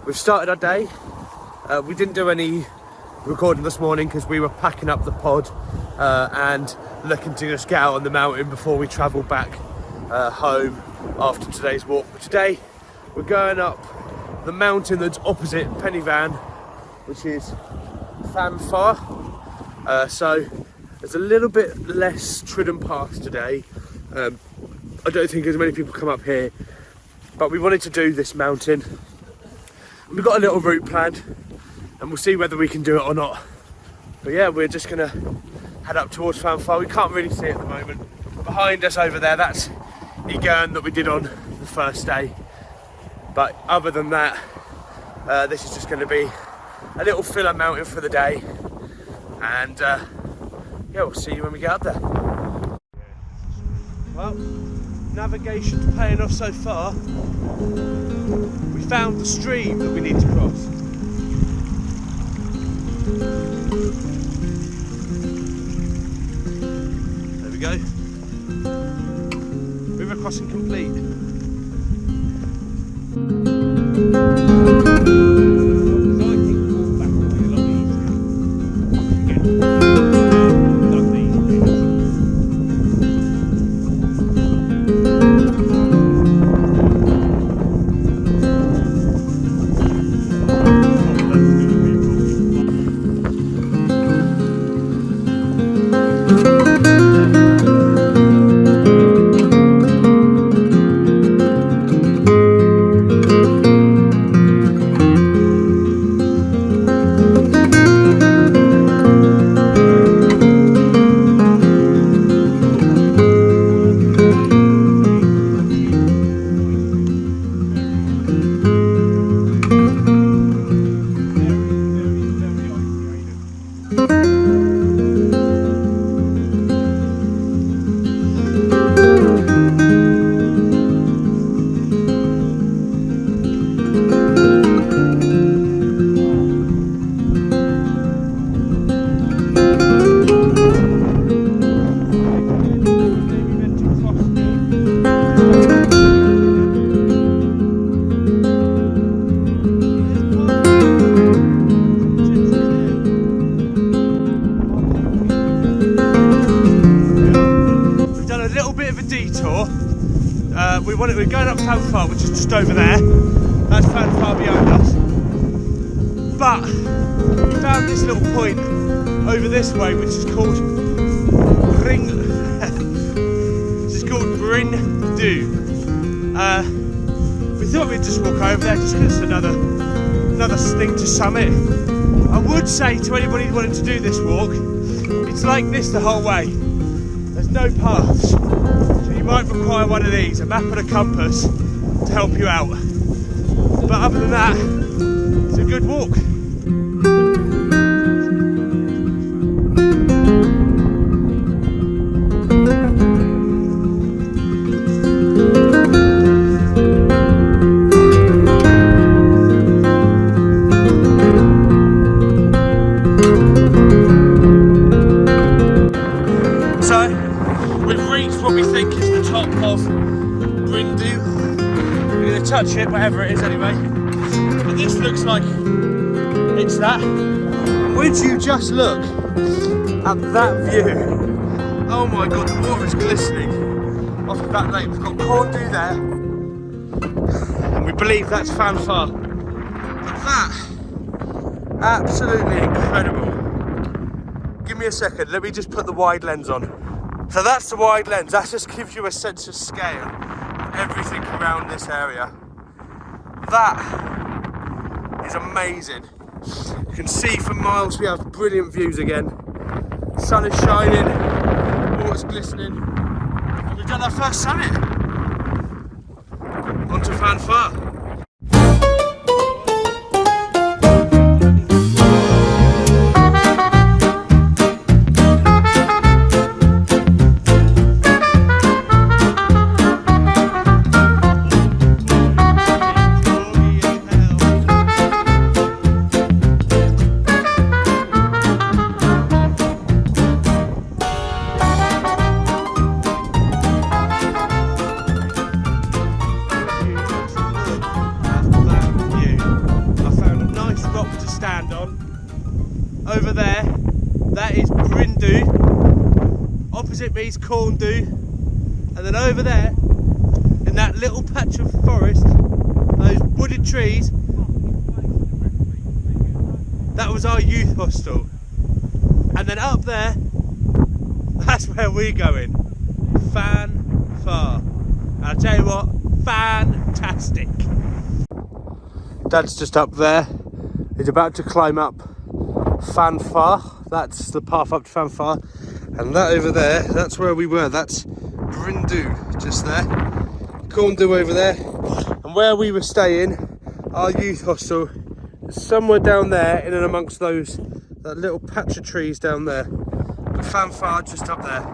We've started our day. We didn't do any recording this morning because we were packing up the pod and looking to just get out on the mountain before we travel back home after today's walk. But today we're going up the mountain that's opposite Pennyvan, which is Fan Fawr. So there's a little bit less trodden paths today. I don't think as many people come up here, but we wanted to do this mountain. We've got a little route planned and we'll see whether we can do it or not. But yeah, we're just gonna head up towards Fan Fawr. We can't really see it at the moment. Behind us over there, that's Egan that we did on the first day. But other than that, this is just gonna be a little filler mountain for the day. And yeah, we'll see you when we get up there. Well, navigation's paying off so far. We found the stream that we need to cross. There we go. River crossing complete. We're going up Fan Fawr, which is just over there. That's Fan Fawr behind us. But we found this little point over this way, which is called Bryn. This is called Bryn. We thought we'd just walk over there just because it's another thing to summit. I would say to anybody wanting to do this walk, it's like this the whole way. There's no paths. You might require one of these, a map and a compass, to help you out. But other than that, it's a good walk. So, we've reached what we think is the top of Bryn. We're going to touch it, whatever it is anyway. But this looks like it's that. Would you just look at that view? Oh my god, the water is glistening off of that lake. We've got Corn there, and we believe that's Fan Fawr. But that, absolutely incredible. Give me a second, let me just put the wide lens on. So that's the wide lens, that just gives you a sense of scale of everything around this area. That is amazing. You can see for miles, we have brilliant views again. The sun is shining, water's glistening. And we've done our first summit. Onto Fan Fawr. over there, that is Bryn. Opposite me is Corndu, and then over there, in that little patch of forest, those wooded trees, that was our youth hostel. And then up there, that's where we're going, Fan Fawr. And I'll tell you what, fantastic. Dad's just up there. He's about to climb up Fan Fawr. That's the path up to Fan Fawr. And that over there, that's where we were. That's Bryn, just there. Corndu over there. And where we were staying, our youth hostel, is somewhere down there in and amongst that little patch of trees down there. But Fan Fawr just up there.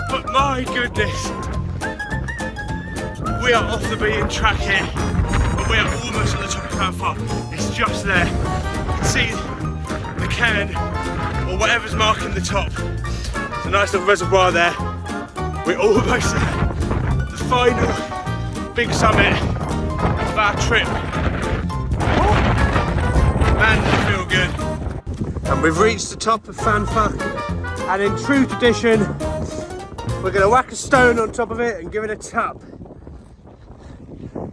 But my goodness, we are off the beaten track here, and we are almost at the top of Fan Fawr. It's just there. You can see the cairn, or whatever's marking the top. There's a nice little reservoir there. We're almost there. The final big summit of our trip. Man, does it feel good. And we've reached the top of Fan Fawr. And in true tradition, we're going to whack a stone on top of it and give it a tap.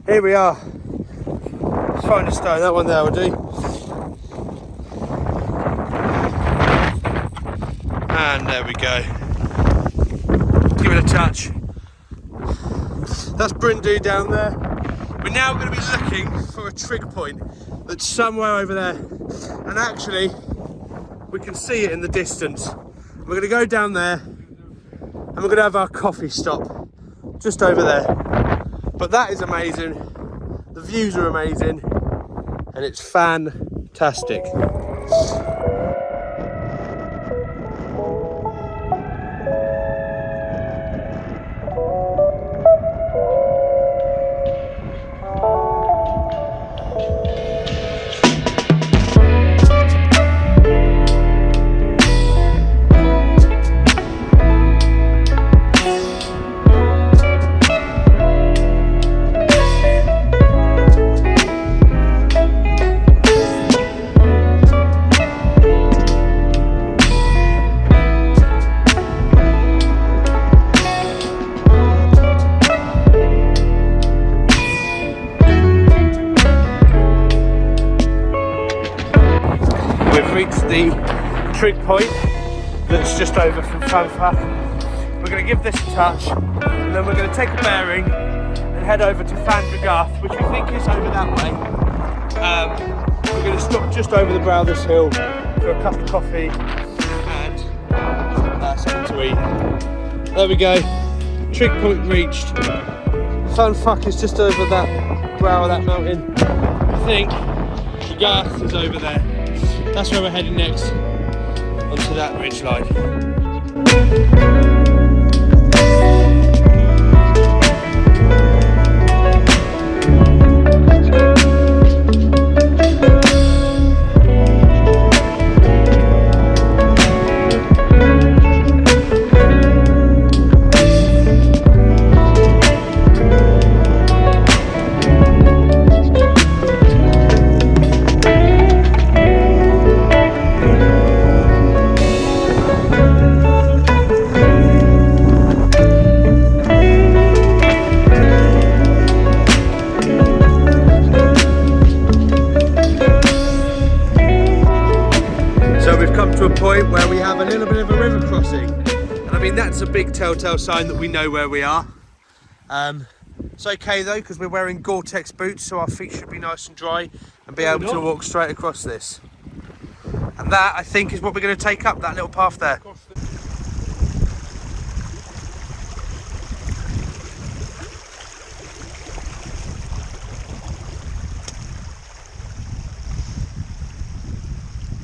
Here we are. Let's find a stone, that one there will do. And there we go. Give it a touch. That's Bryn down there. We're now going to be looking for a trig point that's somewhere over there. And actually, we can see it in the distance. We're going to go down there and we're going to have our coffee stop just over there. But that is amazing. The views are amazing and it's fantastic. The trig point that's just over from Fan Fawr. We're going to give this a touch and then we're going to take a bearing and head over to Fan Fawr, which we think is over that way. We're going to stop just over the brow of this hill for a cup of coffee and something to eat. There we go, trig point reached. Fan Fawr is just over that brow of that mountain. I think the Garth is over there. That's where we're heading next, onto that ridge line. mean, that's a big telltale sign that we know where we are. It's okay though, because we're wearing Gore-Tex boots, so our feet should be nice and dry and be able to walk straight across this. And that, I think, is what we're going to take up, that little path there.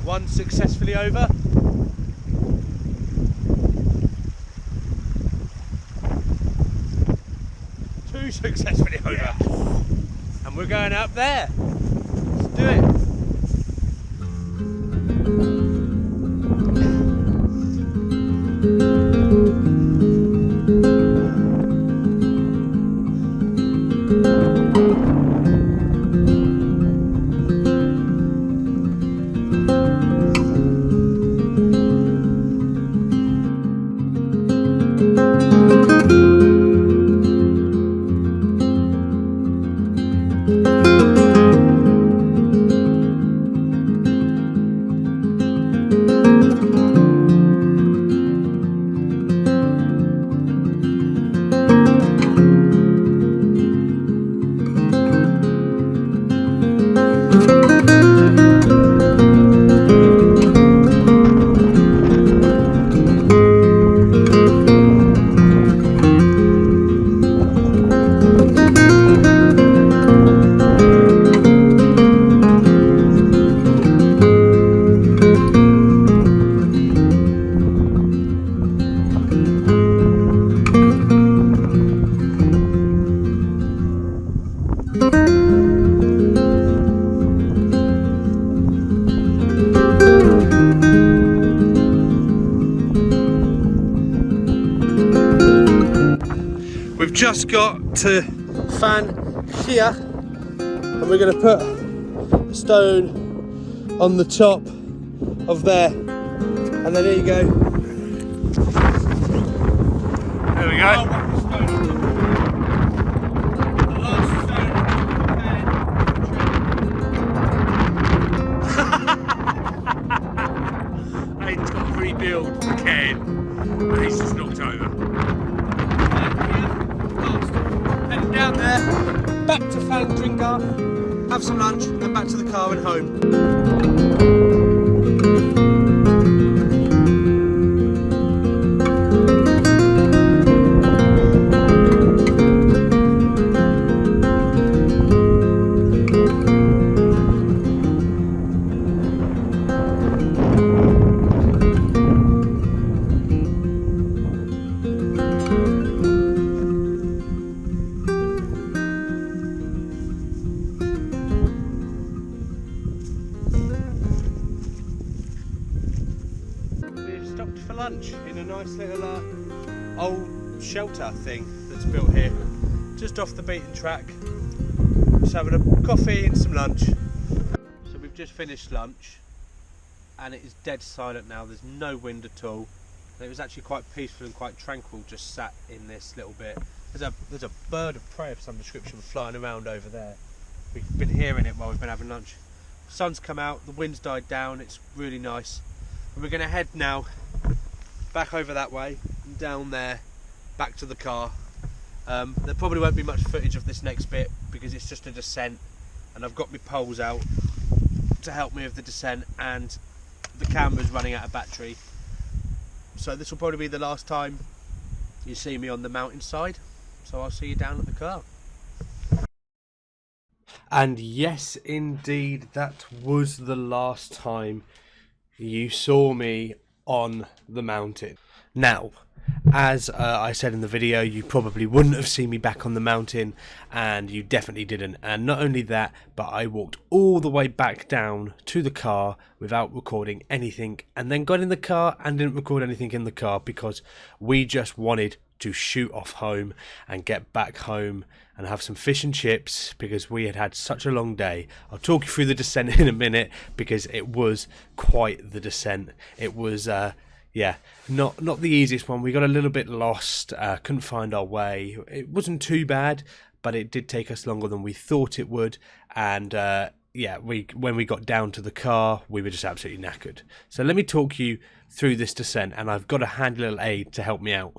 One successfully over. Two successfully over. Yes. And we're going up there. Let's do it. We've just got to Fan Fawr and we're going to put a stone on the top of there, and then here you go. There we go. It's got to rebuild again. He's just knocked over. Heading down there, back to Fan Fawr, have some lunch, then back to the car and home. For lunch in a nice little old shelter thing that's built here, just off the beaten track. Just having a coffee and some lunch. So we've just finished lunch and it is dead silent now. There's no wind at all. And it was actually quite peaceful and quite tranquil just sat in this little bit. There's a bird of prey of some description flying around over there. We've been hearing it while we've been having lunch. The sun's come out, the wind's died down, it's really nice. And we're going to head now back over that way, and down there, back to the car. There probably won't be much footage of this next bit because it's just a descent, and I've got my poles out to help me with the descent, and the camera's running out of battery. So this will probably be the last time you see me on the mountainside. So I'll see you down at the car. And yes, indeed, that was the last time you saw me on the mountain. Now, as I said in the video, you probably wouldn't have seen me back on the mountain, and you definitely didn't. And not only that, but I walked all the way back down to the car without recording anything, and then got in the car and didn't record anything in the car because we just wanted to shoot off home and get back home and have some fish and chips because we had had such a long day. I'll talk you through the descent in a minute because it was quite the descent. It was yeah, not the easiest one. We got a little bit lost, couldn't find our way. It wasn't too bad, but it did take us longer than we thought it would, and yeah, when we got down to the car, we were just absolutely knackered. So let me talk you through this descent, and I've got a handy little aid to help me out.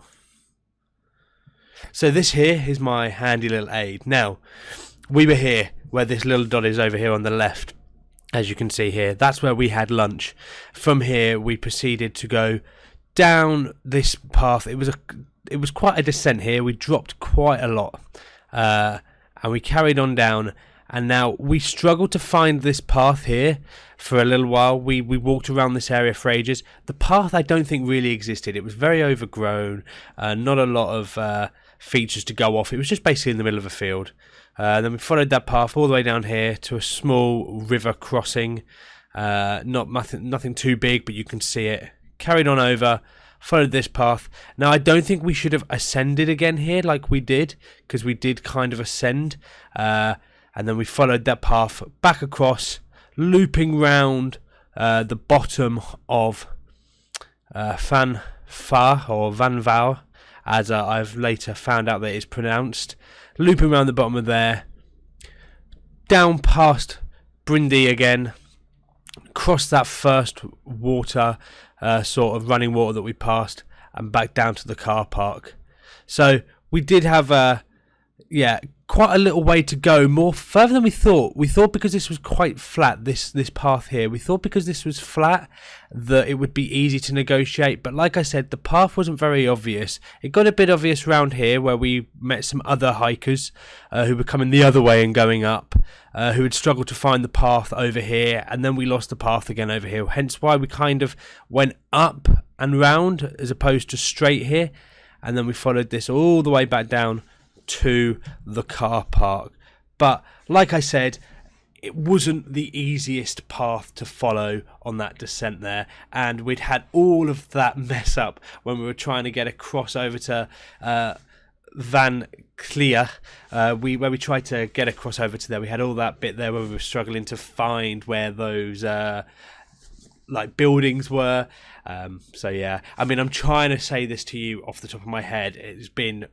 So this here is my handy little aid. Now, we were here where this little dot is over here on the left. As you can see here, that's where we had lunch. From here, we proceeded to go down this path. It was quite a descent here. We dropped quite a lot, and we carried on down. And now we struggled to find this path here for a little while. We walked around this area for ages. The path I don't think really existed. It was very overgrown. Not a lot of features to go off. It was just basically in the middle of a field. Then we followed that path all the way down here to a small river crossing. Nothing too big, but you can see it. Carried on over, followed this path. Now, I don't think we should have ascended again here like we did, because we did kind of ascend. And then we followed that path back across, looping round the bottom of Fan Fawr, or Fan Fawr, as I've later found out that it's pronounced. Looping around the bottom of there, down past Bryn again, across that first water, sort of running water that we passed, and back down to the car park. So we did have quite a little way to go, more further than we thought. We thought because this was quite flat, this path here, we thought because this was flat that it would be easy to negotiate. But like I said, the path wasn't very obvious. It got a bit obvious round here where we met some other hikers who were coming the other way and going up, who had struggled to find the path over here, and then we lost the path again over here. Hence why we kind of went up and round as opposed to straight here, and then we followed this all the way back down to the car park. But like I said, it wasn't the easiest path to follow on that descent there, and we'd had all of that mess up when we were trying to get across over to Van Llia, where we tried to get across over to there. We had all that bit there where we were struggling to find where those like buildings were. So yeah, I mean, I'm trying to say this to you off the top of my head. It's been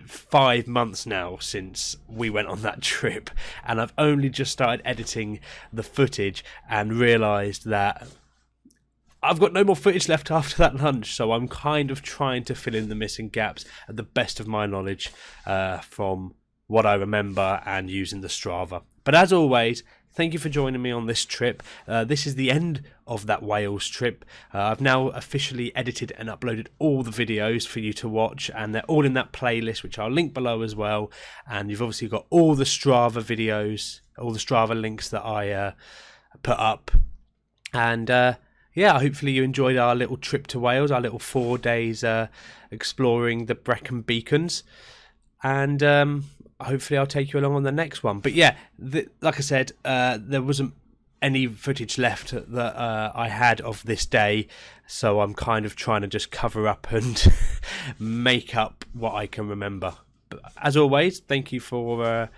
5 months now since we went on that trip, and I've only just started editing the footage and realised that I've got no more footage left after that lunch, so I'm kind of trying to fill in the missing gaps at the best of my knowledge from what I remember and using the Strava. But as always, thank you for joining me on this trip. This is the end of that Wales trip. I've now officially edited and uploaded all the videos for you to watch, and they're all in that playlist, which I'll link below as well. And you've obviously got all the Strava videos, all the Strava links that I put up. And yeah, hopefully you enjoyed our little trip to Wales, our little 4 days exploring the Brecon Beacons. And hopefully I'll take you along on the next one. But yeah, like I said, there wasn't any footage left that I had of this day, so I'm kind of trying to just cover up and make up what I can remember. But as always, thank you for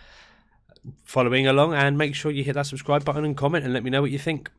following along, and make sure you hit that subscribe button and comment and let me know what you think.